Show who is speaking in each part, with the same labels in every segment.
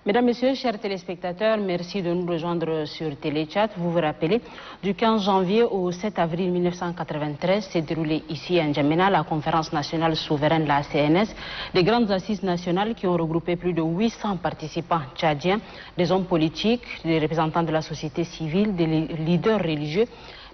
Speaker 1: Mesdames, Messieurs, chers téléspectateurs, merci de nous rejoindre sur Téléchat. Vous vous rappelez, du 15 janvier au 7 avril 1993 s'est déroulée ici à N'Djamena la conférence nationale souveraine, la CNS, des grandes assises nationales qui ont regroupé plus de 800 participants tchadiens, des hommes politiques, des représentants de la société civile, des leaders religieux,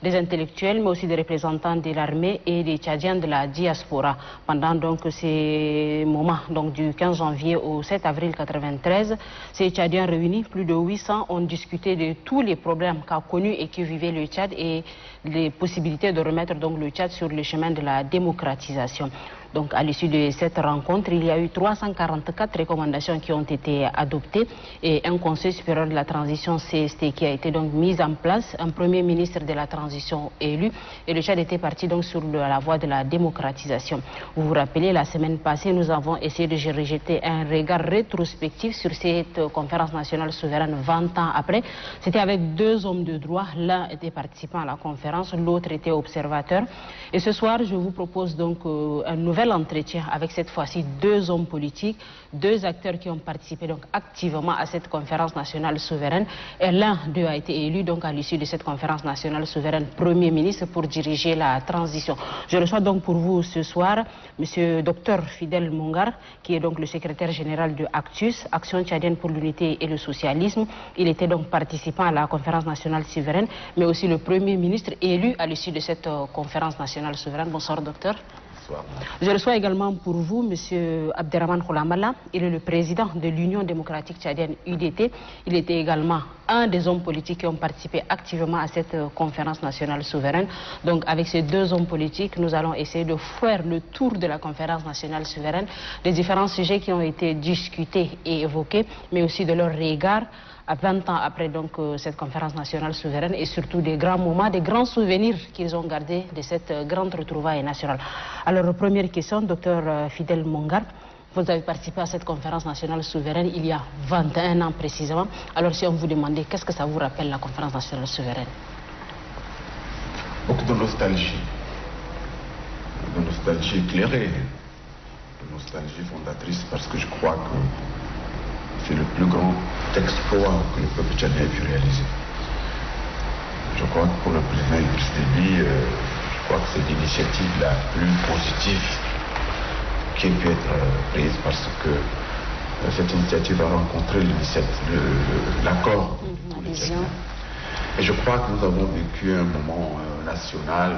Speaker 1: des intellectuels, mais aussi des représentants de l'armée et des Tchadiens de la diaspora. Pendant donc ces moments, donc du 15 janvier au 7 avril 1993, ces Tchadiens réunis, plus de 800, ont discuté de tous les problèmes qu'a connus et que vivait le Tchad et les possibilités de remettre donc le Tchad sur le chemin de la démocratisation. Donc à l'issue de cette rencontre, il y a eu 344 recommandations qui ont été adoptées et un conseil supérieur de la transition CST qui a été donc mis en place, un premier ministre de la transition élu et le Tchad était parti donc sur la voie de la démocratisation. Vous vous rappelez, la semaine passée, nous avons essayé de jeter un regard rétrospectif sur cette conférence nationale souveraine 20 ans après. C'était avec deux hommes de droit, l'un était participant à la conférence, l'autre était observateur. Et ce soir, je vous propose donc un nouvel entretien avec cette fois-ci deux hommes politiques, deux acteurs qui ont participé donc activement à cette conférence nationale souveraine. Et l'un d'eux a été élu donc à l'issue de cette conférence nationale souveraine Premier ministre pour diriger la transition. Je reçois donc pour vous ce soir Monsieur Dr Fidel Mongar, qui est donc le secrétaire général de Actus, Action tchadienne pour l'unité et le socialisme. Il était donc participant à la conférence nationale souveraine, mais aussi le Premier ministre élu à l'issue de cette conférence nationale souveraine. Bonsoir docteur. Je reçois également pour vous M. Abderrahmane Khoulamala. Il est le président de l'Union démocratique tchadienne UDT. Il était également un des hommes politiques qui ont participé activement à cette conférence nationale souveraine. Donc avec ces deux hommes politiques, nous allons essayer de faire le tour de la conférence nationale souveraine, des différents sujets qui ont été discutés et évoqués, mais aussi de leur regard à 20 ans après donc, cette conférence nationale souveraine et surtout des grands moments, des grands souvenirs qu'ils ont gardés de cette grande retrouvaille nationale. Alors, première question, docteur Fidel Mongar, vous avez participé à cette conférence nationale souveraine il y a 21 ans précisément. Alors, si on vous demandait, qu'est-ce que ça vous rappelle la conférence nationale souveraine?
Speaker 2: Beaucoup de nostalgie éclairée, de nostalgie fondatrice, parce que je crois que c'est le plus grand exploit que le peuple tchadien ait pu réaliser. Je crois que pour le président Idriss Déby, je crois que c'est l'initiative la plus positive qui ait pu être prise parce que cette initiative a rencontré l'accord de tous les Tchadiens. Et je crois que nous avons vécu un moment national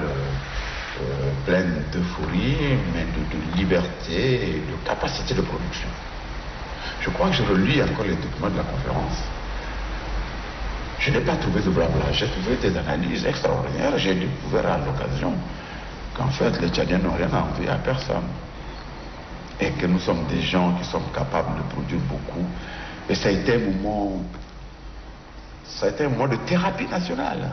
Speaker 2: plein d'euphorie, mais de liberté et de capacité de production. Je crois que je relis encore les documents de la conférence. Je n'ai pas trouvé de blabla, j'ai trouvé des analyses extraordinaires. J'ai découvert à l'occasion qu'en fait les Tchadiens n'ont rien à envier à personne. Et que nous sommes des gens qui sommes capables de produire beaucoup. Et ça a été un moment de thérapie nationale.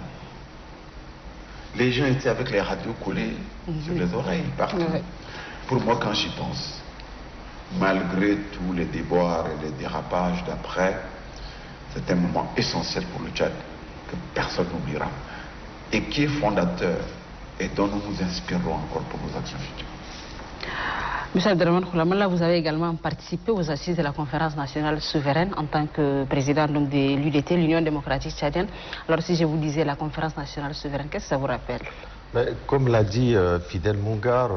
Speaker 2: Les gens étaient avec les radios collées sur les oreilles, partout. Pour moi, quand j'y pense, malgré tous les déboires et les dérapages d'après, c'est un moment essentiel pour le Tchad que personne n'oubliera et qui est fondateur et dont nous nous inspirerons encore pour nos actions futures.
Speaker 1: Monsieur Abderrahmane Khoulamala, vous avez également participé aux assises de la conférence nationale souveraine en tant que président donc, de l'UDT, l'Union démocratique tchadienne. Alors si je vous disais la conférence nationale souveraine, qu'est-ce que ça vous rappelle?
Speaker 3: Comme l'a dit Fidel Mongar,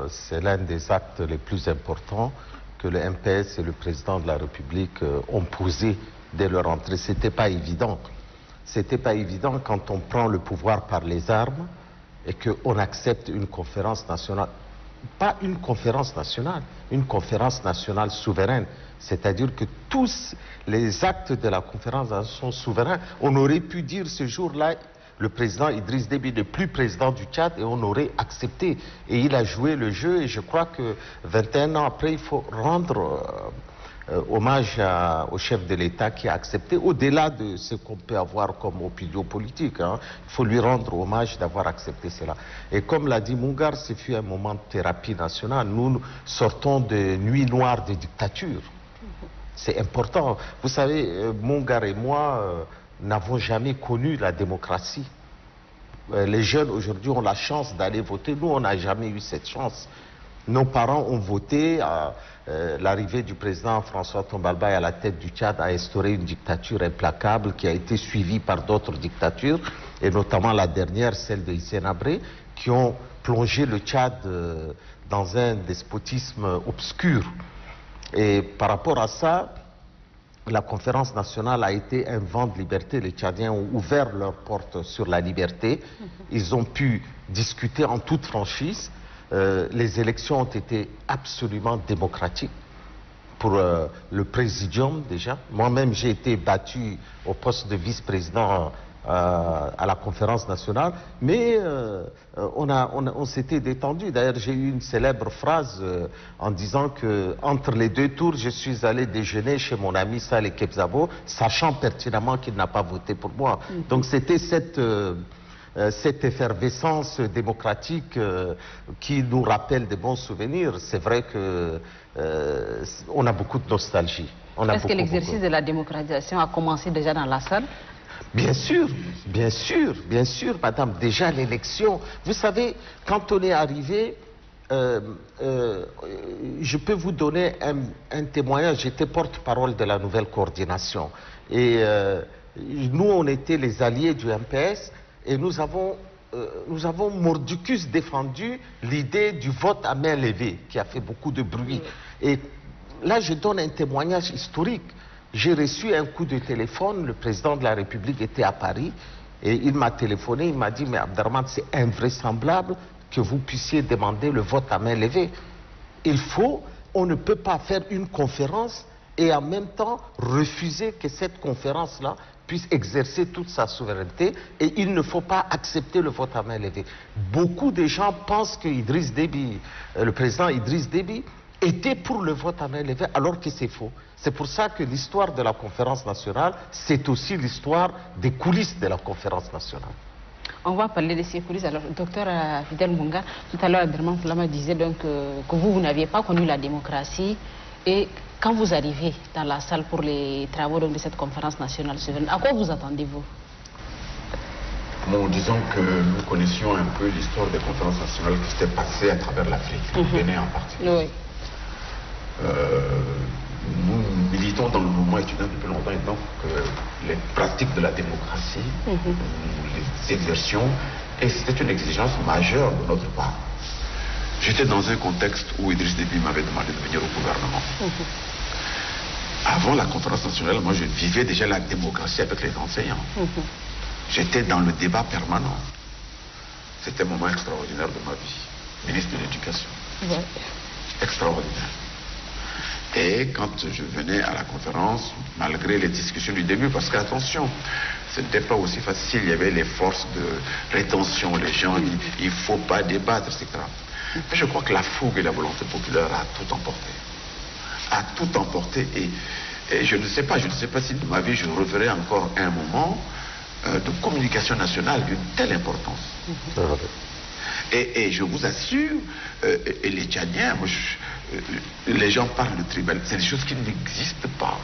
Speaker 3: c'est l'un des actes les plus importants que le MPS et le président de la République ont posé dès leur entrée. C'était pas évident. C'était pas évident quand on prend le pouvoir par les armes et qu'on accepte une conférence nationale. Pas une conférence nationale souveraine. C'est-à-dire que tous les actes de la conférence sont souverains. On aurait pu dire ce jour-là, le président Idriss Déby n'est plus président du Tchad et on aurait accepté. Et il a joué le jeu et je crois que 21 ans après, il faut rendre hommage au chef de l'État qui a accepté, au-delà de ce qu'on peut avoir comme opinion politique. Il faut lui rendre hommage d'avoir accepté cela. Et comme l'a dit Mongar, ce fut un moment de thérapie nationale. Nous sortons de nuits noires de dictature. C'est important. Vous savez, Mongar et moi n'avons jamais connu la démocratie. Les jeunes aujourd'hui ont la chance d'aller voter. Nous, on n'a jamais eu cette chance. Nos parents ont voté. L'arrivée du président François Tombalba à la tête du Tchad a instauré une dictature implacable qui a été suivie par d'autres dictatures, et notamment la dernière, celle de Hissène Habré, qui ont plongé le Tchad dans un despotisme obscur. Et par rapport à ça, la conférence nationale a été un vent de liberté. Les Tchadiens ont ouvert leurs portes sur la liberté. Ils ont pu discuter en toute franchise. Les élections ont été absolument démocratiques pour le présidium déjà. Moi-même, j'ai été battu au poste de vice-président à la conférence nationale, mais on s'était détendu. D'ailleurs, j'ai eu une célèbre phrase en disant que entre les deux tours, je suis allé déjeuner chez mon ami Saleh Kebzabo, sachant pertinemment qu'il n'a pas voté pour moi. Donc c'était cette effervescence démocratique qui nous rappelle de bons souvenirs. C'est vrai que on a beaucoup de nostalgie.
Speaker 1: Est-ce que l'exercice de la démocratisation a commencé déjà dans la salle?
Speaker 3: Bien sûr, bien sûr, bien sûr, madame. Déjà l'élection, vous savez, quand on est arrivé, je peux vous donner un témoignage. J'étais porte-parole de la nouvelle coordination. Et nous, on était les alliés du MPS, et nous avons mordicus défendu l'idée du vote à main levée, qui a fait beaucoup de bruit. Et là, je donne un témoignage historique. J'ai reçu un coup de téléphone, le président de la République était à Paris, et il m'a téléphoné, il m'a dit, mais Abderrahmane, c'est invraisemblable que vous puissiez demander le vote à main levée. On ne peut pas faire une conférence et en même temps refuser que cette conférence-là puisse exercer toute sa souveraineté, et il ne faut pas accepter le vote à main levée. Beaucoup de gens pensent que Idriss Déby, le président Idriss Déby, était pour le vote à main levée, alors que c'est faux. C'est pour ça que l'histoire de la conférence nationale, c'est aussi l'histoire des coulisses de la conférence nationale.
Speaker 1: On va parler de ces coulisses. Alors, docteur Fidel Mongar, tout à l'heure, Abderrahmane Foulama disait donc que vous n'aviez pas connu la démocratie, et quand vous arrivez dans la salle pour les travaux de cette conférence nationale souveraine, à quoi vous attendez-vous?
Speaker 2: Bon, disons que nous connaissions un peu l'histoire des conférences nationales qui s'étaient passées à travers l'Afrique, le Bénin en particulier.
Speaker 1: Oui.
Speaker 2: Nous militons dans le mouvement étudiant depuis longtemps, et donc les pratiques de la démocratie, nous les exercions, et c'était une exigence majeure de notre part. J'étais dans un contexte où Idriss Déby m'avait demandé de venir au gouvernement. Avant la conférence nationale, moi je vivais déjà la démocratie avec les enseignants. J'étais dans le débat permanent. C'était un moment extraordinaire de ma vie. Ministre de l'Éducation. Extraordinaire. Et quand je venais à la conférence, malgré les discussions du début, parce qu'attention, ce n'était pas aussi facile, il y avait les forces de rétention, les gens, il ne faut pas débattre, etc. Mais je crois que la fougue et la volonté populaire a tout emporté. A tout emporté, et je ne sais pas si de ma vie je reverrai encore un moment de communication nationale d'une telle importance. Et je vous assure, et les Tchadiens, les gens parlent de tribalisme, c'est des choses qui n'existent pas.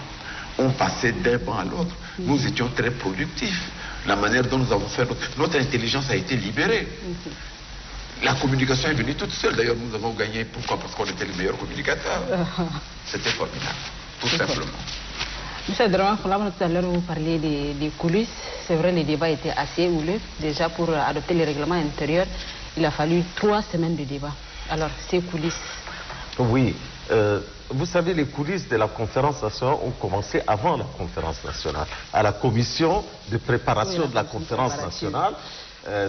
Speaker 2: On passait d'un banc à l'autre. Nous étions très productifs. La manière dont nous avons fait notre intelligence a été libérée. La communication est venue toute seule. D'ailleurs, nous avons gagné. Pourquoi? Parce qu'on était les meilleurs communicateurs. C'était formidable, tout simplement.
Speaker 1: Monsieur Abderrahmane Foulama, tout à l'heure, vous parliez des coulisses. C'est vrai, les débats étaient assez houleux. Déjà, pour adopter les règlements intérieurs, il a fallu 3 semaines de débat. Alors, ces coulisses.
Speaker 3: Oui. Vous savez, les coulisses de la conférence nationale ont commencé avant la conférence nationale. À la commission de préparation de la conférence nationale,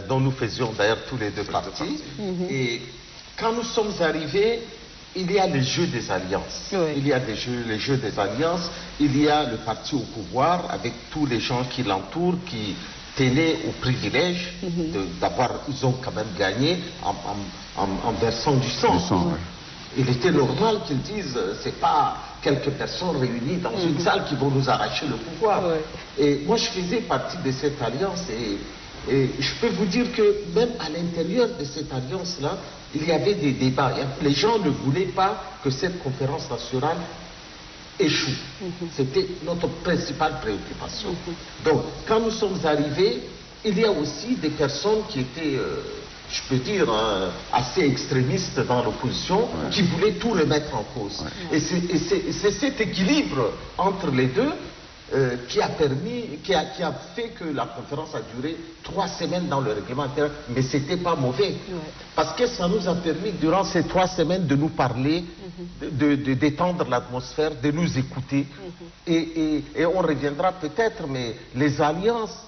Speaker 3: dont nous faisions d'ailleurs tous les deux parties. Et quand nous sommes arrivés, il y a le jeu des alliances. Il y a les jeux des alliances. Il y a le parti au pouvoir avec tous les gens qui l'entourent, qui tenaient au privilège d'avoir, ils ont quand même gagné en versant du sang. Il était normal qu'ils disent, c'est pas quelques personnes réunies dans une salle qui vont nous arracher le pouvoir. Et moi, je faisais partie de cette alliance, et je peux vous dire que même à l'intérieur de cette alliance-là, il y avait des débats. Les gens ne voulaient pas que cette conférence nationale échoue. C'était notre principale préoccupation. Donc, quand nous sommes arrivés, il y a aussi des personnes qui étaient, je peux dire, assez extrémistes dans l'opposition, qui voulaient tout remettre en cause. Et c'est cet équilibre entre les deux qui a fait que la conférence a duré 3 semaines dans le règlement intérieur, mais c'était pas mauvais. Parce que ça nous a permis, durant ces 3 semaines, de nous parler, de détendre l'atmosphère, de nous écouter. Et on reviendra peut-être, mais les alliances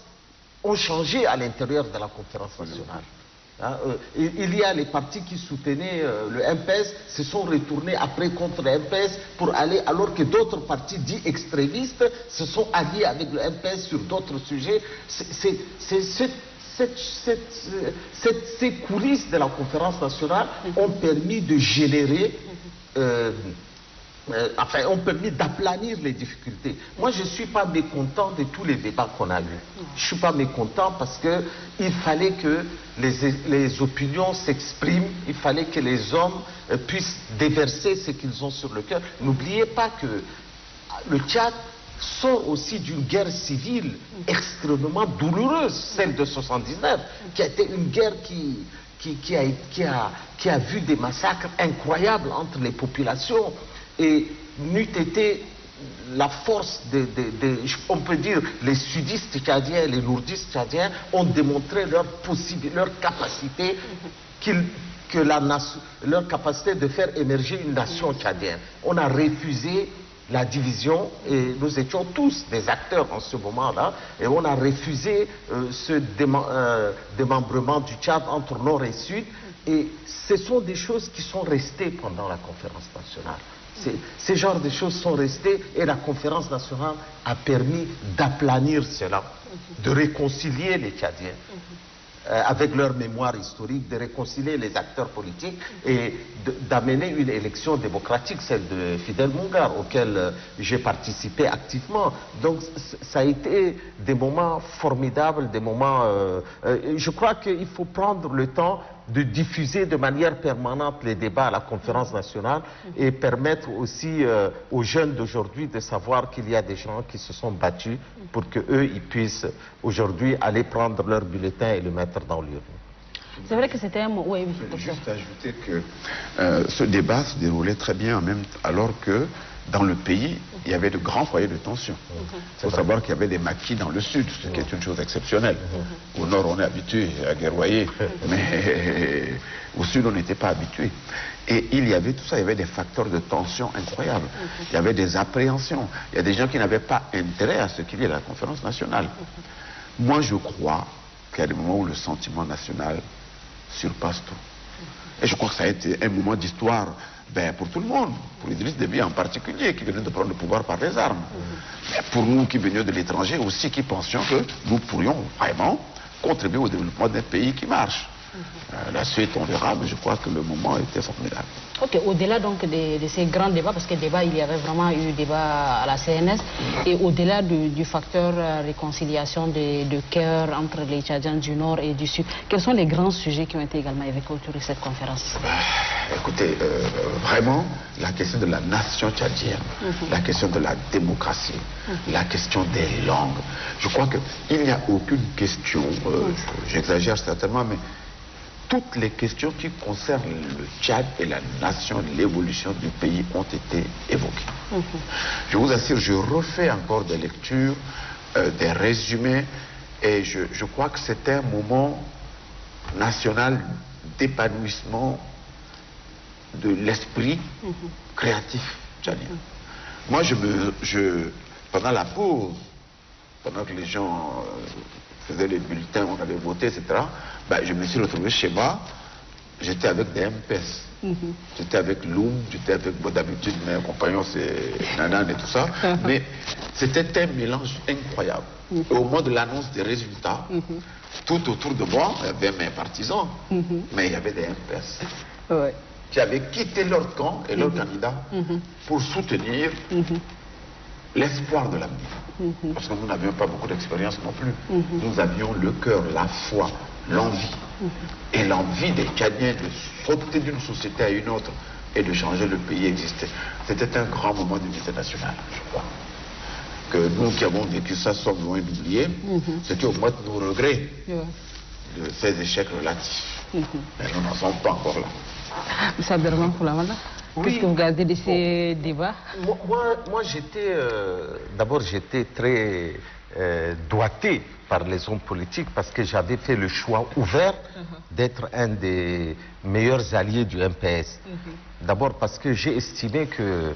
Speaker 3: ont changé à l'intérieur de la conférence nationale. Il y a les partis qui soutenaient le MPS se sont retournés après contre le MPS pour aller, alors que d'autres partis dits extrémistes se sont alliés avec le MPS sur d'autres sujets. Ces coulisses de la conférence nationale ont permis de générer ont permis d'aplanir les difficultés. Moi, je ne suis pas mécontent de tous les débats qu'on a eus. Je ne suis pas mécontent parce qu'il fallait que les opinions s'expriment, il fallait que les hommes puissent déverser ce qu'ils ont sur le cœur. N'oubliez pas que le Tchad sort aussi d'une guerre civile extrêmement douloureuse, celle de 79, qui a été une guerre qui a vu des massacres incroyables entre les populations. Et n'eût été la force on peut dire, les sudistes tchadiens, les lourdistes tchadiens ont démontré leur capacité, leur capacité de faire émerger une nation tchadienne. On a refusé la division et nous étions tous des acteurs en ce moment-là et on a refusé ce démembrement du Tchad entre nord et sud et ce sont des choses qui sont restées pendant la conférence nationale. Ces genres de choses sont restées et la conférence nationale a permis d'aplanir cela, de réconcilier les Tchadiens avec leur mémoire historique, de réconcilier les acteurs politiques et d'amener une élection démocratique, celle de Fidel Mungar, auquel j'ai participé activement. Donc ça a été des moments formidables, des moments... je crois qu'il faut prendre le temps de diffuser de manière permanente les débats à la conférence nationale et permettre aussi aux jeunes d'aujourd'hui de savoir qu'il y a des gens qui se sont battus pour qu'eux, ils puissent aujourd'hui aller prendre leur bulletin et le mettre dans l'urne.
Speaker 1: C'est vrai que c'était un mot... Oui,
Speaker 2: je peux juste ajouter que ce débat se déroulait très bien alors que dans le pays, il y avait de grands foyers de tension. Il faut savoir qu'il y avait des maquis dans le sud, ce qui est une chose exceptionnelle. Au nord, on est habitué à guerroyer, mais au sud, on n'était pas habitué. Et il y avait tout ça, il y avait des facteurs de tension incroyables. Il y avait des appréhensions. Il y a des gens qui n'avaient pas intérêt à ce qu'il y ait la conférence nationale. Moi, je crois qu'il y a des moments où le sentiment national surpasse tout. Et je crois que ça a été un moment d'histoire pour tout le monde, pour Idriss Déby en particulier, qui venait de prendre le pouvoir par les armes. Mais pour nous qui venions de l'étranger aussi, qui pensions que nous pourrions vraiment contribuer au développement d'un pays qui marche. La suite, on verra, mais je crois que le moment était formidable.
Speaker 1: Ok, au-delà donc de ces grands débats, parce que débat, il y avait vraiment eu débat à la CNS, et au-delà du facteur réconciliation de cœur entre les Tchadiens du Nord et du Sud, quels sont les grands sujets qui ont été également évoqués autour de cette conférence?
Speaker 2: Écoutez, vraiment, la question de la nation tchadienne, la question de la démocratie, la question des langues. Je crois qu'il n'y a aucune question, j'exagère certainement, mais toutes les questions qui concernent le Tchad et la nation, l'évolution du pays ont été évoquées. Je vous assure, je refais encore des lectures, des résumés, et je crois que c'est un moment national d'épanouissement de l'esprit créatif tchadien. Moi, pendant la pause, pendant que les gens faisaient les bulletins, on avait voté, etc., je me suis retrouvé chez moi, j'étais avec des MPS. J'étais avec Loum, j'étais avec, d'habitude, mes compagnons, c'est Nanan et tout ça, mais c'était un mélange incroyable. Et au moment de l'annonce des résultats, tout autour de moi, il y avait mes partisans, mais il y avait des MPS qui avaient quitté leur camp et leur candidat pour soutenir l'espoir de l'avenir. Parce que nous n'avions pas beaucoup d'expérience non plus. Nous avions le cœur, la foi, l'envie. Et l'envie des Tchadiens de sauter d'une société à une autre et de changer le pays existait. C'était un grand moment d'unité nationale, je crois. Que nous qui avons vécu ça sommes loin d'oublier, c'était au moins de nos regrets de ces échecs relatifs. Mais nous n'en sommes pas encore là.
Speaker 1: Monsieur Abderrahmane Foulamalla, qu'est-ce que vous gardez de ces débats?
Speaker 3: Moi j'étais, d'abord j'étais très doigté par les hommes politiques parce que j'avais fait le choix ouvert d'être un des meilleurs alliés du MPS. D'abord parce que j'ai estimé que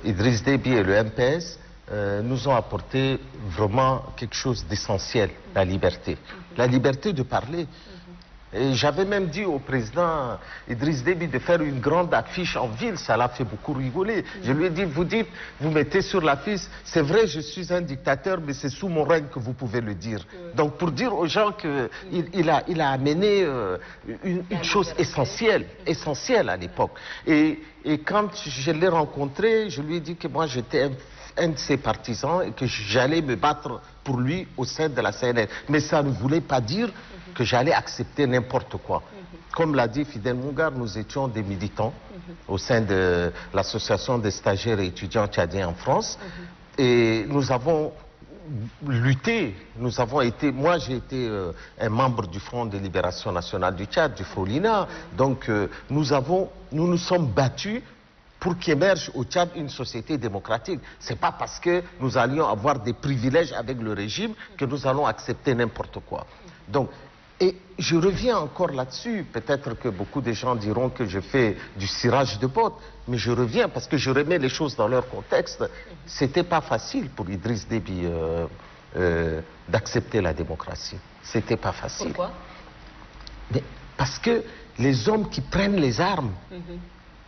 Speaker 3: Idriss Déby et le MPS nous ont apporté vraiment quelque chose d'essentiel, la liberté. La liberté de parler. Et j'avais même dit au président Idriss Déby de faire une grande affiche en ville, ça l'a fait beaucoup rigoler. Je lui ai dit, vous mettez sur l'affiche, c'est vrai, je suis un dictateur, mais c'est sous mon règne que vous pouvez le dire. Donc pour dire aux gens qu'il a amené une chose essentielle à l'époque. Et quand je l'ai rencontré, je lui ai dit que moi j'étais un de ses partisans et que j'allais me battre pour lui au sein de la CNL. Mais ça ne voulait pas dire que j'allais accepter n'importe quoi. Comme l'a dit Fidel Mungar, nous étions des militants au sein de l'association des stagiaires et étudiants tchadiens en France. Et nous avons lutté, moi j'ai été un membre du Front de Libération Nationale du Tchad, du Frolina. Donc nous nous sommes battus pour qu'émerge au Tchad une société démocratique. C'est pas parce que nous allions avoir des privilèges avec le régime que nous allons accepter n'importe quoi. Donc, et je reviens encore là-dessus, peut-être que beaucoup de gens diront que je fais du cirage de bottes, mais je reviens parce que je remets les choses dans leur contexte. C'était pas facile pour Idriss Déby d'accepter la démocratie. C'était pas facile.
Speaker 1: Pourquoi?
Speaker 3: Mais parce que les hommes qui prennent les armes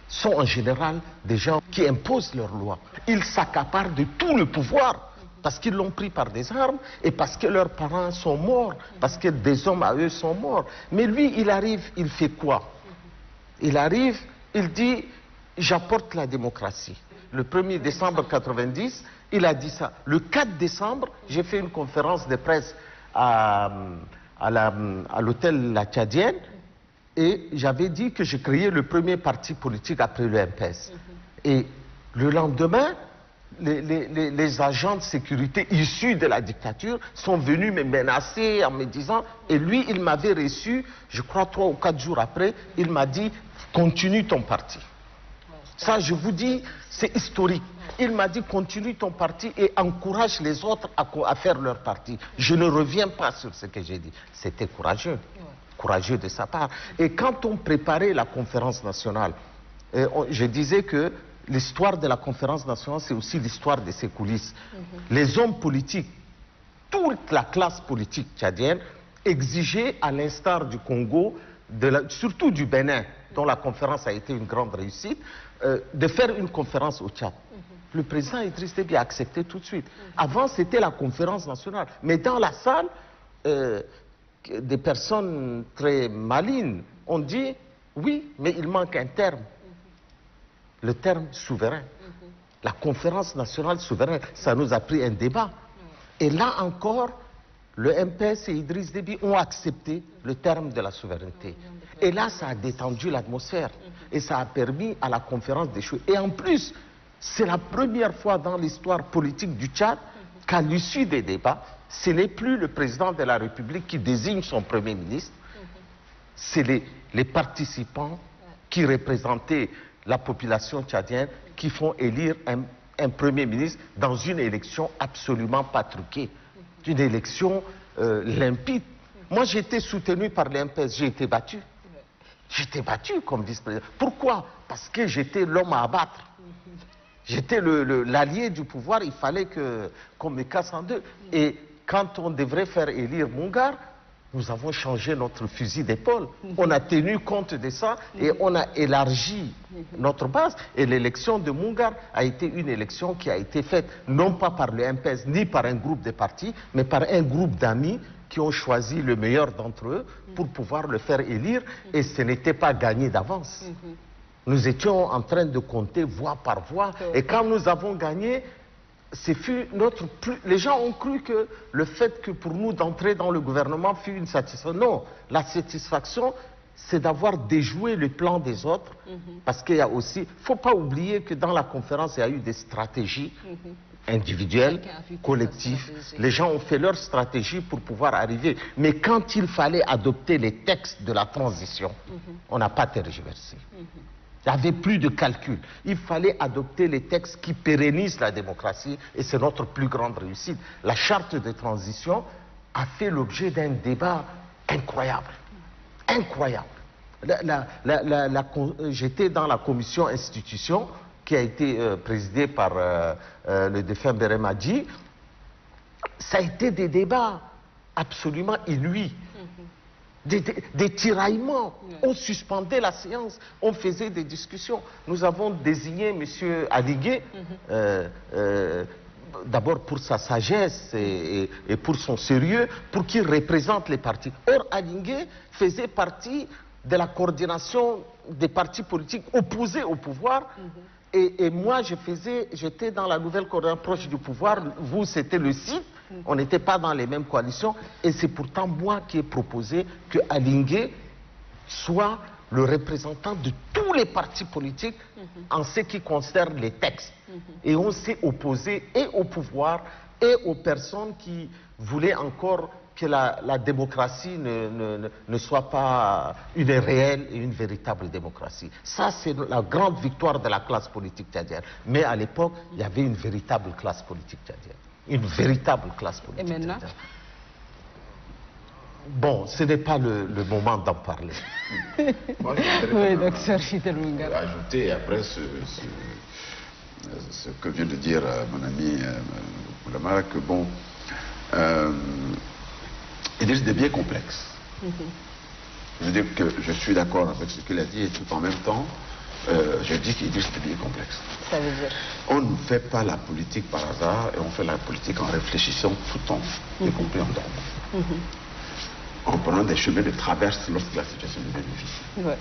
Speaker 3: sont en général des gens qui imposent leurs lois. Ils s'accaparent de tout le pouvoir parce qu'ils l'ont pris par des armes et parce que leurs parents sont morts, parce que des hommes à eux sont morts. Mais lui, il arrive, il fait quoi? Il arrive, il dit, j'apporte la démocratie. Le 1er décembre 90, il a dit ça. Le 4 décembre, j'ai fait une conférence de presse à l'hôtel La Tchadienne. Et j'avais dit que je créais le premier parti politique après le MPS. Et le lendemain, les agents de sécurité issus de la dictature sont venus me menacer en me disant, et lui, il m'avait reçu, je crois 3 ou 4 jours après, il m'a dit, continue ton parti. Ça, je vous dis, c'est historique. Il m'a dit, continue ton parti et encourage les autres à faire leur parti. Je ne reviens pas sur ce que j'ai dit. C'était courageux. Courageux de sa part. Et quand on préparait la conférence nationale, je disais que l'histoire de la conférence nationale, c'est aussi l'histoire de ses coulisses. Les hommes politiques, toute la classe politique tchadienne, exigeait, à l'instar du Congo, surtout du Bénin, dont la conférence a été une grande réussite, de faire une conférence au Tchad. Le président Idriss Déby a accepté tout de suite. Avant, c'était la conférence nationale. Mais dans la salle, des personnes très malignes ont dit oui, mais il manque un terme, le terme souverain. La conférence nationale souveraine, ça nous a pris un débat. Et là encore, le MPS et Idriss Déby ont accepté le terme de la souveraineté. Et là, ça a détendu l'atmosphère et ça a permis à la conférence d'échouer. Et en plus, c'est la première fois dans l'histoire politique du Tchad qu'à l'issue des débats, ce n'est plus le président de la République qui désigne son Premier ministre, c'est les participants qui représentaient la population tchadienne qui font élire un Premier ministre dans une élection absolument pas truquée, une élection limpide. Moi, j'étais soutenu par les MPS, j'ai été battu. J'étais battu comme vice-président. Pourquoi? Parce que j'étais l'homme à abattre. J'étais l'allié du pouvoir, il fallait qu'on me casse en deux. Et quand on devrait faire élire Mungar, nous avons changé notre fusil d'épaule. On a tenu compte de ça et on a élargi notre base. Et l'élection de Mungar a été une élection qui a été faite non pas par le MPS ni par un groupe de partis, mais par un groupe d'amis qui ont choisi le meilleur d'entre eux pour pouvoir le faire élire. Et ce n'était pas gagné d'avance. Nous étions en train de compter voix par voix. Et quand nous avons gagné, les gens ont cru que le fait que pour nous d'entrer dans le gouvernement fut une satisfaction. Non, la satisfaction, c'est d'avoir déjoué le plan des autres, parce qu'il y a aussi... Il ne faut pas oublier que dans la conférence, il y a eu des stratégies individuelles, collectives. Les gens ont fait leur stratégie pour pouvoir arriver. Mais quand il fallait adopter les textes de la transition, on n'a pas tergiversé. Il n'y avait plus de calcul. Il fallait adopter les textes qui pérennisent la démocratie, et c'est notre plus grande réussite. La charte de transition a fait l'objet d'un débat incroyable. Incroyable. J'étais dans la commission institution qui a été présidée par le défunt Beremadi. Ça a été des débats absolument inouïs. Des tiraillements. On suspendait la séance, on faisait des discussions. Nous avons désigné M. Aligé, d'abord pour sa sagesse et pour son sérieux, pour qu'il représente les partis. Or, Aligé faisait partie de la coordination des partis politiques opposés au pouvoir. Et moi, j'étais dans la nouvelle coordination proche du pouvoir. Vous, c'était le CID. On n'était pas dans les mêmes coalitions. Et c'est pourtant moi qui ai proposé que Aligé soit le représentant de tous les partis politiques en ce qui concerne les textes. Et on s'est opposé et au pouvoir et aux personnes qui voulaient encore que la démocratie ne soit pas une réelle et une véritable démocratie. Ça, c'est la grande victoire de la classe politique tchadienne. Mais à l'époque, il y avait une véritable classe politique tchadienne. Une véritable classe politique.
Speaker 1: Et maintenant?
Speaker 3: Bon, ce n'est pas le moment d'en parler.
Speaker 2: Moi,
Speaker 1: oui, docteur Fidel Mungar.
Speaker 2: Ajouter après ce que vient de dire mon ami Moulamara, que bon, Idriss Déby est complexe. Je veux dire que je suis d'accord avec ce qu'il a dit et tout en même temps, je dis qu'Idriss Déby est complexe.
Speaker 1: Ça veut dire?
Speaker 2: On ne fait pas la politique par hasard et on fait la politique en réfléchissant tout le temps, y compris en dormant. En prenant des chemins de traverse lorsque la situation devient difficile.
Speaker 1: Ouais.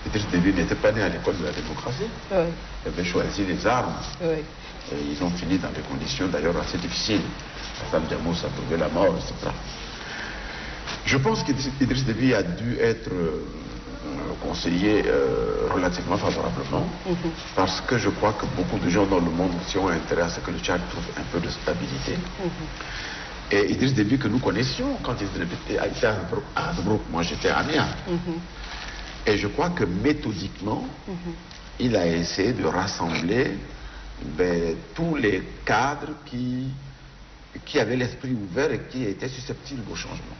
Speaker 2: Idriss Déby n'était pas né à l'école de la démocratie.
Speaker 1: Ouais.
Speaker 2: Il avait choisi les armes.
Speaker 1: Ouais.
Speaker 2: Et ils ont fini dans des conditions d'ailleurs assez difficiles. Hassan Diamous a trouvé la mort, etc. Je pense qu'Idriss Déby a dû être conseillé relativement favorablement, parce que je crois que beaucoup de gens dans le monde aussi ont intérêt à ce que le Tchad trouve un peu de stabilité. Et Idriss Déby que nous connaissions quand il était à Tobruk, moi j'étais à Amiens. Et je crois que méthodiquement, il a essayé de rassembler tous les cadres qui avaient l'esprit ouvert et qui étaient susceptibles au changement.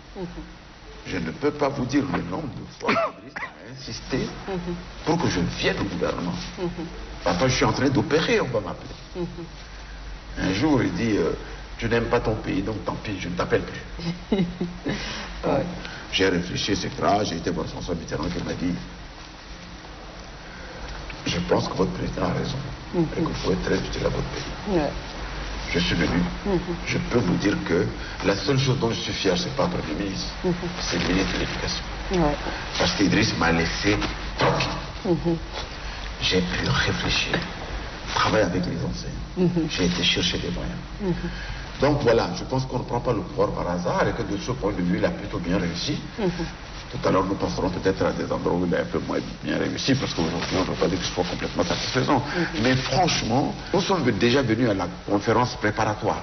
Speaker 2: Je ne peux pas vous dire le nombre de fois qu'Idriss a insisté pour que je vienne au gouvernement. Enfin, je suis en train d'opérer, on va m'appeler. Un jour, il dit, tu n'aimes pas ton pays, donc tant pis, je ne t'appelle plus. J'ai réfléchi, etc. J'ai été voir François Mitterrand qui m'a dit, je pense que votre président a raison et qu'il faut être très utile à votre pays. Je suis venu. Je peux vous dire que la seule chose dont je suis fier, c'est pas le Premier ministre, c'est le ministre de l'Éducation. Parce qu'Idriss m'a laissé tranquille. J'ai pu réfléchir, travailler avec les enseignants. J'ai été chercher des moyens. Donc voilà, je pense qu'on ne prend pas le pouvoir par hasard et que de ce point de vue, il a plutôt bien réussi. Tout à l'heure, nous passerons peut-être à des endroits où il est un peu moins bien réussi, parce qu'aujourd'hui, on ne peut pas dire que ce soit complètement satisfaisant. Mais franchement, nous sommes déjà venus à la conférence préparatoire.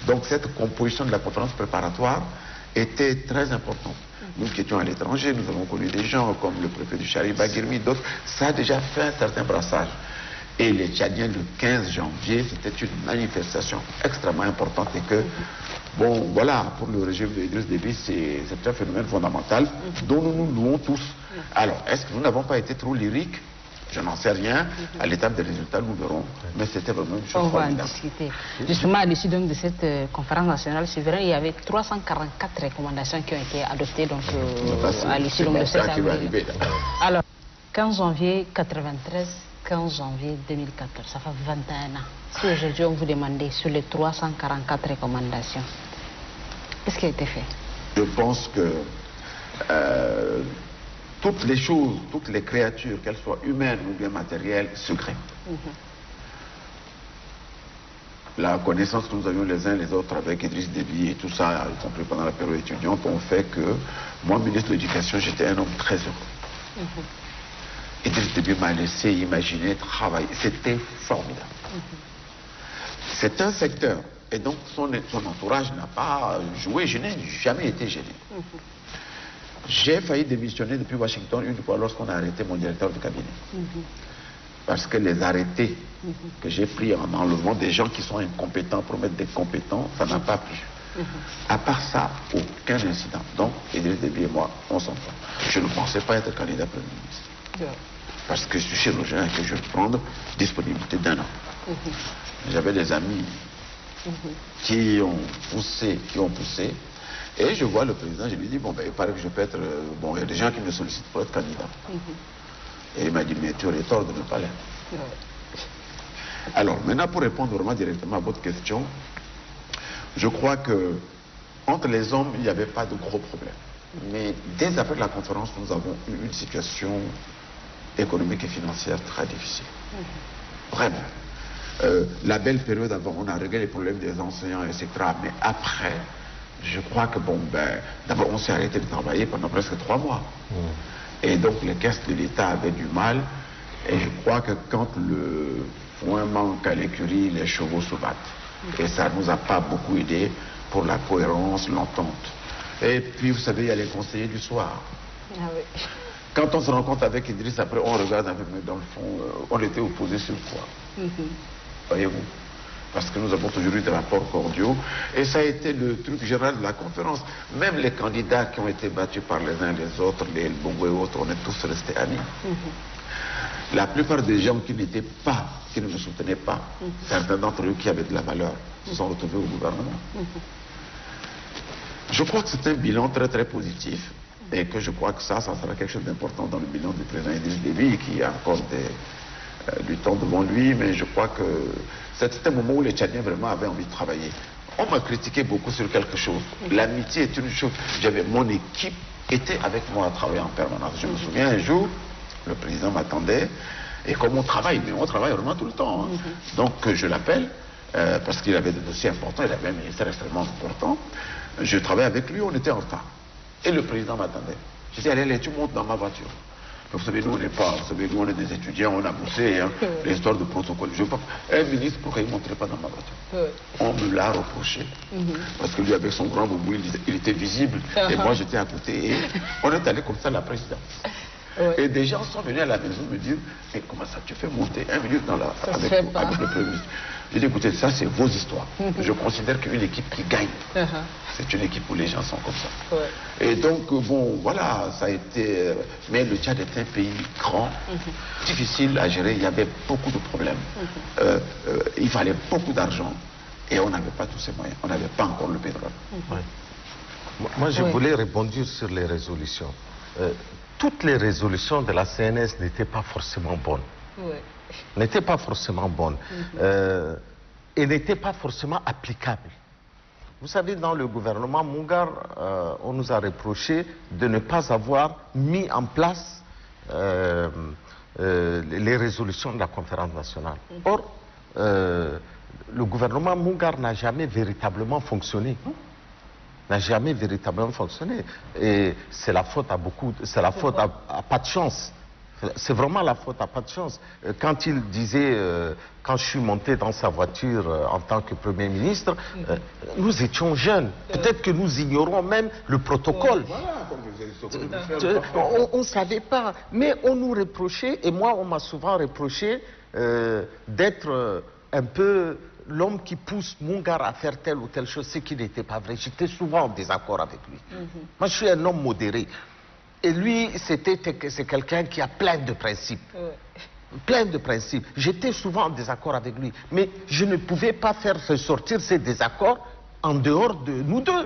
Speaker 2: Donc cette composition de la conférence préparatoire était très importante. Nous qui étions à l'étranger, nous avons connu des gens comme le préfet du Chariba, Girmi, d'autres. Ça a déjà fait un certain brassage. Et les Tchadiens, le 15 janvier, c'était une manifestation extrêmement importante et que, bon, voilà, pour le régime d'Idriss Déby, c'est un phénomène fondamental dont nous nous louons tous. Alors, est-ce que nous n'avons pas été trop lyriques? Je n'en sais rien. À l'étape des résultats, nous verrons. Mais c'était vraiment une chose
Speaker 1: On va en
Speaker 2: formidable.
Speaker 1: discuter. Justement, à l'issue de cette conférence nationale souveraine, il y avait 344 recommandations qui ont été adoptées donc, à l'issue de cette avril. Alors, 15 janvier 93, 15 janvier 2014, ça fait 21 ans. Si aujourd'hui on vous demandait sur les 344 recommandations, qu'est-ce qui a été fait?
Speaker 2: Je pense que toutes les choses, toutes les créatures, qu'elles soient humaines ou bien matérielles, se créent. la connaissance que nous avions les uns les autres avec Idriss Déby et tout ça, y compris pendant la période étudiante, ont fait que moi, ministre de l'Éducation, j'étais un homme très heureux. Idriss Déby m'a laissé imaginer, travailler. C'était formidable. C'est un secteur. Et donc, son entourage n'a pas joué. Je n'ai jamais été gêné. J'ai failli démissionner depuis Washington une fois lorsqu'on a arrêté mon directeur de cabinet. Parce que les arrêtés que j'ai pris en enlevant des gens qui sont incompétents pour mettre des compétents, ça n'a pas plu. À part ça, aucun incident. Donc, Idriss Déby et moi, on s'entend. Je ne pensais pas être candidat Premier ministre. Parce que je suis chirurgien et que je vais prendre disponibilité d'1 an. J'avais des amis qui ont poussé. Et je vois le président, je lui dis, bon, ben, il paraît que je peux être... bon, il y a des gens qui me sollicitent pour être candidat. Et il m'a dit, mais tu aurais tort de ne pas l'être. Alors, maintenant, pour répondre vraiment directement à votre question, je crois que entre les hommes, il n'y avait pas de gros problèmes. Mais dès après la conférence, nous avons eu une situation économique et financière très difficile. Vraiment. La belle période avant, on a réglé les problèmes des enseignants, etc. Mais après, je crois que, bon, ben, d'abord, on s'est arrêté de travailler pendant presque 3 mois. Et donc, les caisses de l'État avaient du mal. Et je crois que quand le foin manque à l'écurie, les chevaux se battent. Et ça ne nous a pas beaucoup aidé pour la cohérence, l'entente. Et puis, vous savez, il y a les conseillers du soir.
Speaker 1: Ah oui.
Speaker 2: Quand on se rencontre avec Idriss, après, on regarde un peu, mais dans le fond, on était opposés sur quoi? Voyez-vous? Parce que nous avons toujours eu des rapports cordiaux. Et ça a été le truc général de la conférence. Même les candidats qui ont été battus par les uns et les autres, les Bongo et autres, on est tous restés amis. La plupart des gens qui n'étaient pas, qui ne me soutenaient pas, certains d'entre eux qui avaient de la valeur, se sont retrouvés au gouvernement. Je crois que c'est un bilan très très positif. Et que je crois que ça sera quelque chose d'important dans le bilan du président Idriss Déby, qui a encore du temps devant lui, mais je crois que c'était un moment où les Tchadiens vraiment avaient envie de travailler. On m'a critiqué beaucoup sur quelque chose. L'amitié est une chose. Mon équipe était avec moi à travailler en permanence. Je me souviens un jour, le président m'attendait, et comme on travaille, mais on travaille vraiment tout le temps. Donc je l'appelle, parce qu'il avait des dossiers importants, il avait un ministère extrêmement important. Je travaillais avec lui, on était en retard. Et le président m'attendait. Je dis, allez, tu montes dans ma voiture. Mais vous savez, nous, on n'est pas, vous savez, nous, on est des étudiants, on a bossé, hein, les histoires de protocole. Je veux pas, un ministre, pourquoi il ne monterait pas dans ma voiture? On me l'a reproché. Parce que lui, avec son grand boubou, il était visible. Et moi, j'étais à côté. Et on est allé comme ça à la présidence. Et des gens sont venus à la maison me dire, mais comment ça, tu fais monter un ministre avec le Premier ministre? J'ai dit, écoutez, ça, c'est vos histoires. Je considère qu'une équipe qui gagne, c'est une équipe où les gens sont comme ça. Et donc, bon, voilà, ça a été... mais le Tchad est un pays grand, difficile à gérer. Il y avait beaucoup de problèmes. Il fallait beaucoup d'argent. Et on n'avait pas tous ces moyens. On n'avait pas encore le pétrole.
Speaker 3: Moi, je voulais répondre sur les résolutions. Toutes les résolutions de la CNS n'étaient pas forcément bonnes. N'étaient pas forcément bonnes. Et n'étaient pas forcément applicables. Vous savez, dans le gouvernement Mungar, on nous a reproché de ne pas avoir mis en place les résolutions de la conférence nationale. Or, le gouvernement Mungar n'a jamais véritablement fonctionné. N'a jamais véritablement fonctionné. Et c'est la faute à beaucoup, c'est la faute à pas de chance. C'est vraiment la faute à pas de chance. Quand il disait, quand je suis monté dans sa voiture en tant que Premier ministre, nous étions jeunes. Peut-être que nous ignorons même le protocole. On ne savait pas. Mais on nous reprochait, et moi on m'a souvent reproché d'être un peu l'homme qui pousse Mungar à faire telle ou telle chose, ce qui n'était pas vrai. J'étais souvent en désaccord avec lui. Moi je suis un homme modéré. Et lui, c'est quelqu'un qui a plein de principes. Plein de principes. J'étais souvent en désaccord avec lui. Mais je ne pouvais pas faire ressortir ces désaccords en dehors de nous deux.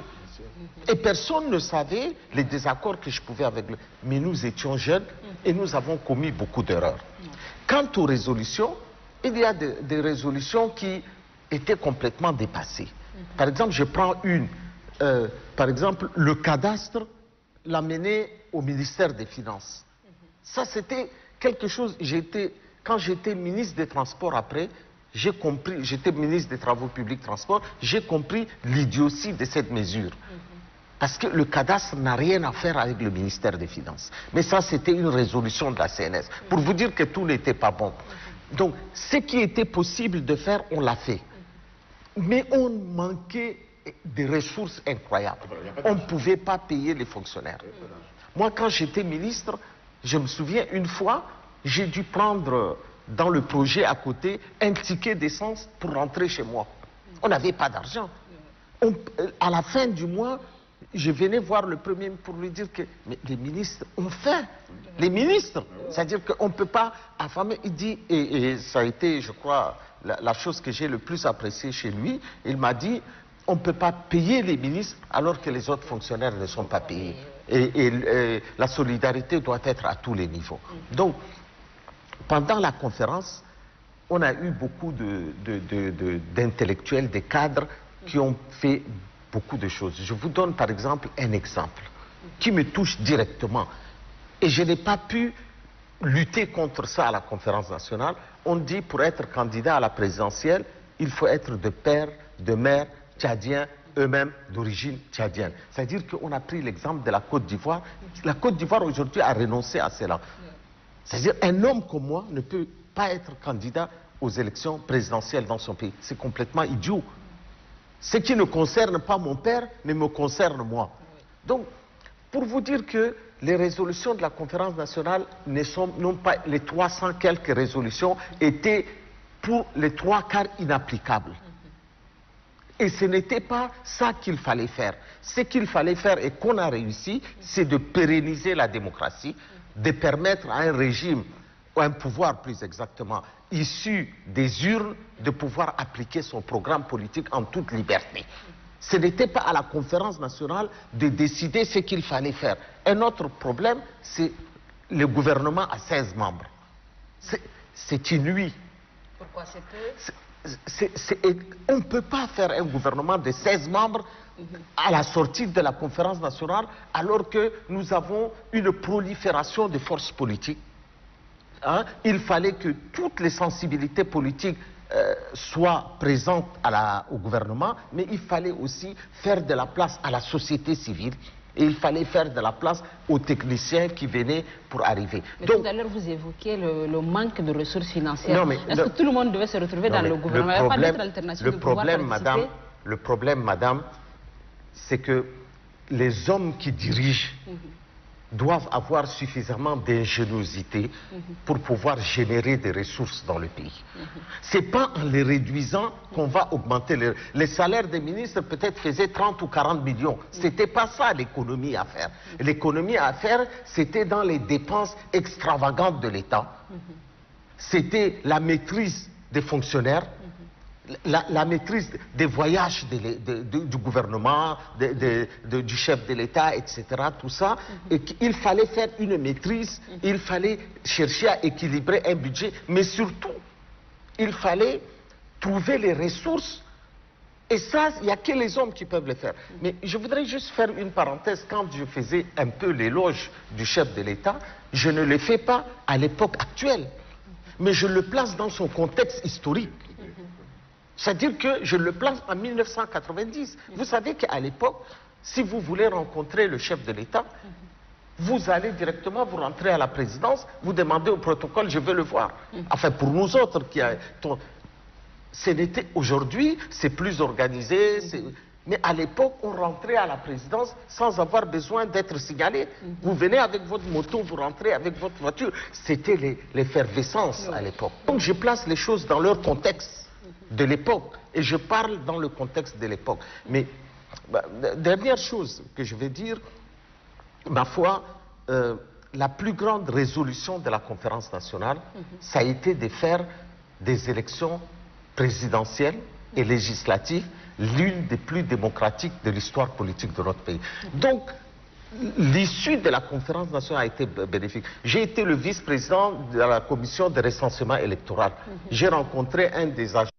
Speaker 3: Et personne ne savait les désaccords que je pouvais avec lui. Mais nous étions jeunes et nous avons commis beaucoup d'erreurs. Quant aux résolutions, il y a des résolutions qui étaient complètement dépassées. Par exemple, je prends une. Par exemple, le cadastre l'a mené au ministère des Finances. Ça, c'était quelque chose... Quand j'étais ministre des Transports après, j'ai compris, j'étais ministre des Travaux publics Transport, j'ai compris l'idiotie de cette mesure. Parce que le cadastre n'a rien à faire avec le ministère des Finances. Mais ça, c'était une résolution de la CNS, pour vous dire que tout n'était pas bon. Donc, ce qui était possible de faire, on l'a fait. Mais on manquait de ressources incroyables. On ne pouvait pas payer les fonctionnaires. Moi, quand j'étais ministre, je me souviens, une fois, j'ai dû prendre dans le projet à côté un ticket d'essence pour rentrer chez moi. On n'avait pas d'argent. À la fin du mois, je venais voir le Premier pour lui dire que mais les ministres ont faim. Les ministres, c'est-à-dire qu'on ne peut pas affamer. Il dit, et ça a été, je crois, la chose que j'ai le plus appréciée chez lui, il m'a dit, on ne peut pas payer les ministres alors que les autres fonctionnaires ne sont pas payés. Et la solidarité doit être à tous les niveaux. Donc, pendant la conférence, on a eu beaucoup d'intellectuels, de cadres qui ont fait beaucoup de choses. Je vous donne par exemple un exemple qui me touche directement. Et je n'ai pas pu lutter contre ça à la conférence nationale. On dit pour être candidat à la présidentielle, il faut être de père, de mère, tchadien, eux-mêmes d'origine tchadienne. C'est-à-dire qu'on a pris l'exemple de la Côte d'Ivoire. La Côte d'Ivoire aujourd'hui a renoncé à cela. C'est-à-dire un homme comme moi ne peut pas être candidat aux élections présidentielles dans son pays. C'est complètement idiot. Ce qui ne concerne pas mon père ne me concerne moi. Donc, pour vous dire que les résolutions de la conférence nationale non pas les 300 quelques résolutions étaient pour les 3/4 inapplicables. Et ce n'était pas ça qu'il fallait faire. Ce qu'il fallait faire et qu'on a réussi, c'est de pérenniser la démocratie, de permettre à un régime, ou un pouvoir plus exactement, issu des urnes, de pouvoir appliquer son programme politique en toute liberté. Ce n'était pas à la conférence nationale de décider ce qu'il fallait faire. Un autre problème, c'est le gouvernement à 16 membres. C'est inouï.
Speaker 1: Pourquoi c'est peu?
Speaker 3: On ne peut pas faire un gouvernement de 16 membres à la sortie de la conférence nationale alors que nous avons une prolifération de forces politiques. Hein? Il fallait que toutes les sensibilités politiques soient présentes au gouvernement, mais il fallait aussi faire de la place à la société civile. Et il fallait faire de la place aux techniciens qui venaient pour arriver.
Speaker 1: Mais donc, tout à l'heure, vous évoquiez le manque de ressources financières. Est-ce que tout le monde devait se retrouver dans le gouvernement? Il n'y a pas d'autre alternative de pouvoir participer?
Speaker 3: Le problème, madame, c'est que les hommes qui dirigent doivent avoir suffisamment d'ingéniosité pour pouvoir générer des ressources dans le pays. C'est pas en les réduisant qu'on va augmenter les salaires des ministres. Peut-être faisaient 30 ou 40 millions. C'était pas ça l'économie à faire. L'économie à faire, c'était dans les dépenses extravagantes de l'État. C'était la maîtrise des fonctionnaires. La maîtrise des voyages du gouvernement, du chef de l'État, etc., tout ça, et qu'il fallait faire une maîtrise, il fallait chercher à équilibrer un budget, mais surtout, il fallait trouver les ressources, et ça, il n'y a que les hommes qui peuvent le faire. Mais je voudrais juste faire une parenthèse. Quand je faisais un peu l'éloge du chef de l'État, je ne le fais pas à l'époque actuelle, mais je le place dans son contexte historique. C'est-à-dire que je le place en 1990. Vous savez qu'à l'époque, si vous voulez rencontrer le chef de l'État, vous allez directement, vous rentrez à la présidence, vous demandez au protocole, je veux le voir. Enfin, pour nous autres, aujourd'hui, c'est plus organisé, mais à l'époque, on rentrait à la présidence sans avoir besoin d'être signalé. Vous venez avec votre moto, vous rentrez avec votre voiture. C'était l'effervescence à l'époque. Donc je place les choses dans leur contexte de l'époque, et je parle dans le contexte de l'époque. Mais dernière chose que je vais dire, ma foi, la plus grande résolution de la conférence nationale, ça a été de faire des élections présidentielles et législatives l'une des plus démocratiques de l'histoire politique de notre pays. Donc, l'issue de la conférence nationale a été bénéfique. J'ai été le vice-président de la commission de recensement électoral. J'ai rencontré un des agents